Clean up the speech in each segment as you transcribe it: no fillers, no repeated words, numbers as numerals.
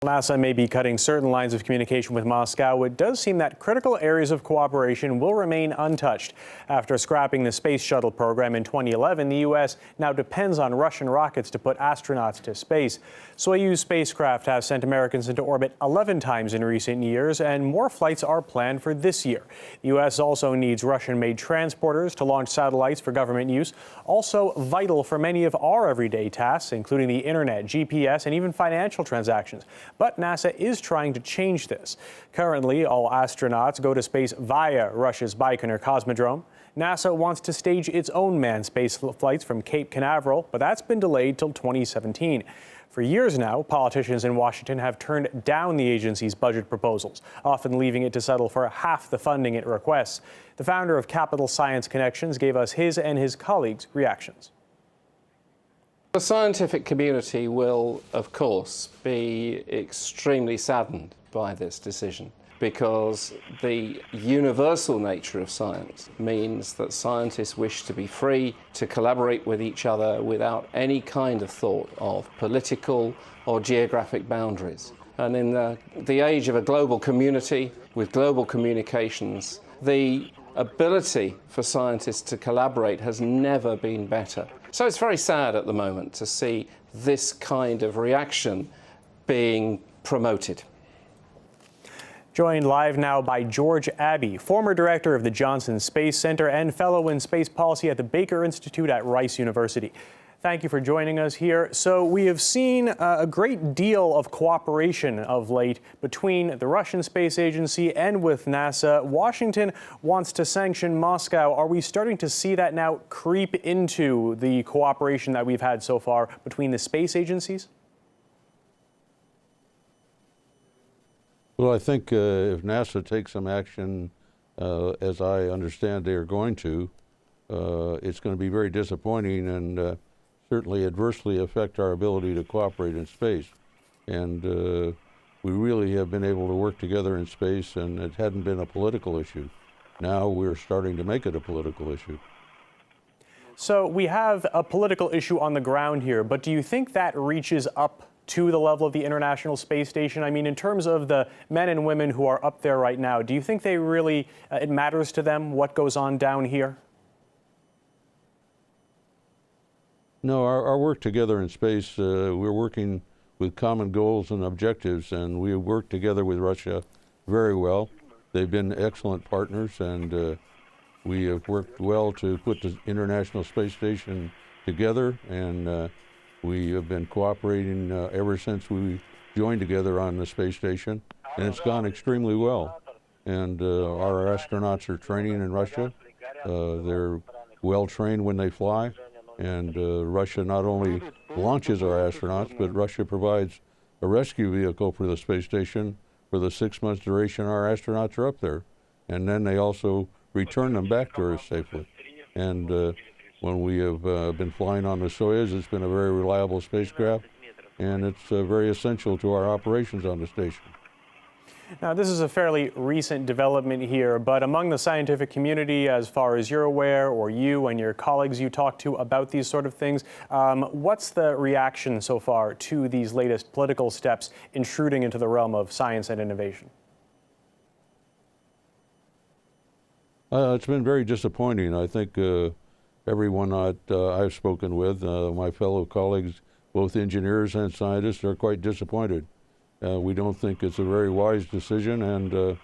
NASA may be cutting certain lines of communication with Moscow. It does seem that critical areas of cooperation will remain untouched. After scrapping the space shuttle program in 2011, the U.S. now depends on Russian rockets to put astronauts to space. Soyuz spacecraft have sent Americans into orbit 11 times in recent years, and more flights are planned for this year. The U.S. also needs Russian-made transporters to launch satellites for government use, also vital for many of our everyday tasks, including the internet, GPS, and even financial transactions. But NASA is trying to change this. Currently, all astronauts go to space via Russia's Baikonur Cosmodrome. NASA wants to stage its own manned space flights from Cape Canaveral, but that's been delayed till 2017. For years now, politicians in Washington have turned down the agency's budget proposals, often leaving it to settle for half the funding it requests. The founder of Capital Science Connections gave us his and his colleagues' reactions. The scientific community will, of course, be extremely saddened by this decision, because the universal nature of science means that scientists wish to be free to collaborate with each other without any kind of thought of political or geographic boundaries. And in the age of a global community with global communications, the ability for scientists to collaborate has never been better. So it's very sad at the moment to see this kind of reaction being promoted. Joined live now by George Abbey, former director of the Johnson Space Center and fellow in space policy at the Baker Institute at Rice University. Thank you for joining us here. So we have seen a great deal of cooperation of late between the Russian Space Agency and with NASA. Washington wants to sanction Moscow. Are we starting to see that now creep into the cooperation that we've had so far between the space agencies? Well, I think if NASA takes some action, as I understand they are going to, it's going to be very disappointing and certainly adversely affect our ability to cooperate in space. And we really have been able to work together in space, and it hadn't been a political issue. Now we're starting to make it a political issue. So we have a political issue on the ground here, but do you think that reaches up to the level of the International Space Station? I mean, in terms of the men and women who are up there right now, do you think they really, it matters to them what goes on down here? No, our work together in space, we're working with common goals and objectives, and we work together with Russia very well. They've been excellent partners, and we have worked well to put the International Space Station together, and we have been cooperating ever since we joined together on the space station, and it's gone extremely well. And our astronauts are training in Russia. They're well trained when they fly. And Russia not only launches our astronauts, but Russia provides a rescue vehicle for the space station for the 6 months duration our astronauts are up there. And then they also return them back to Earth safely. And when we have been flying on the Soyuz, it's been a very reliable spacecraft, and it's very essential to our operations on the station. Now, this is a fairly recent development here, but among the scientific community, as far as you're aware, or you and your colleagues you talk to about these sort of things, what's the reaction so far to these latest political steps intruding into the realm of science and innovation? It's been very disappointing. I think everyone I've spoken with, my fellow colleagues, both engineers and scientists, are quite disappointed. We don't think it's a very wise decision, and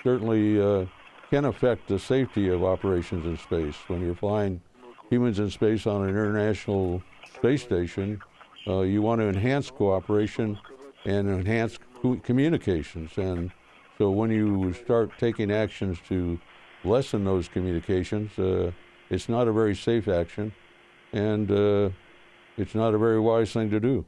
certainly can affect the safety of operations in space. When you're flying humans in space on an international space station, you want to enhance cooperation and enhance communications. And so when you start taking actions to lessen those communications, it's not a very safe action, and it's not a very wise thing to do.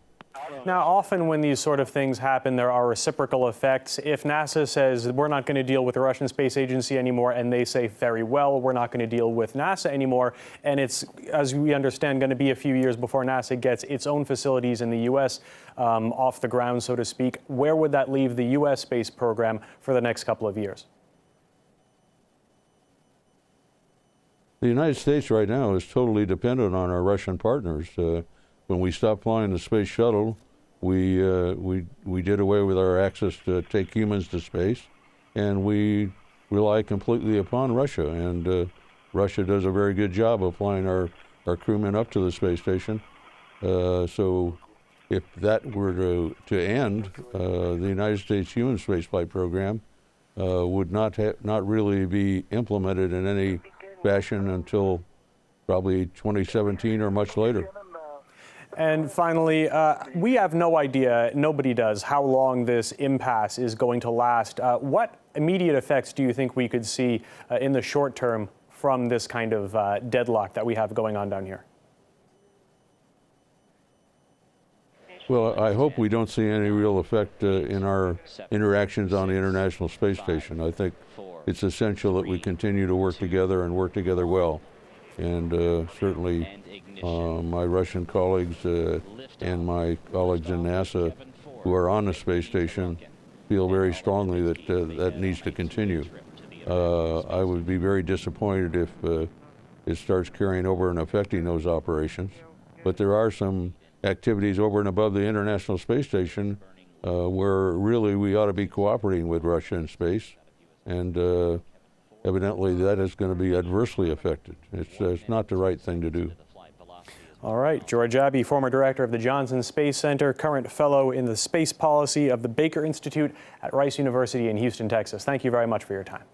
Now, often when these sort of things happen, there are reciprocal effects. If NASA says we're not going to deal with the Russian Space Agency anymore, and they say very well, we're not going to deal with NASA anymore, and it's, as we understand, going to be a few years before NASA gets its own facilities in the U.S. Off the ground, so to speak, where would that leave the U.S. space program for the next couple of years? The United States right now is totally dependent on our Russian partners. When we stop flying the space shuttle, we did away with our access to take humans to space, and we rely completely upon Russia. And Russia does a very good job of flying our crewmen up to the space station. So if that were to end, the United States human spaceflight program would not really be implemented in any fashion until probably 2017 or much later. And finally, we have no idea, nobody does, how long this impasse is going to last. What immediate effects do you think we could see in the short term from this kind of deadlock that we have going on down here? Well, I hope we don't see any real effect in our interactions on the International Space Station. I think it's essential that we continue to work together and work together well. And certainly my Russian colleagues and my colleagues in NASA who are on the space station feel very strongly that that needs to continue. I would be very disappointed if it starts carrying over and affecting those operations. But there are some activities over and above the International Space Station where really we ought to be cooperating with Russia in space. And evidently that is going to be adversely affected. It's not the right thing to do. All right, George Abbey, former director of the Johnson Space Center, current fellow in the space policy of the Baker Institute at Rice University in Houston, Texas. Thank you very much for your time.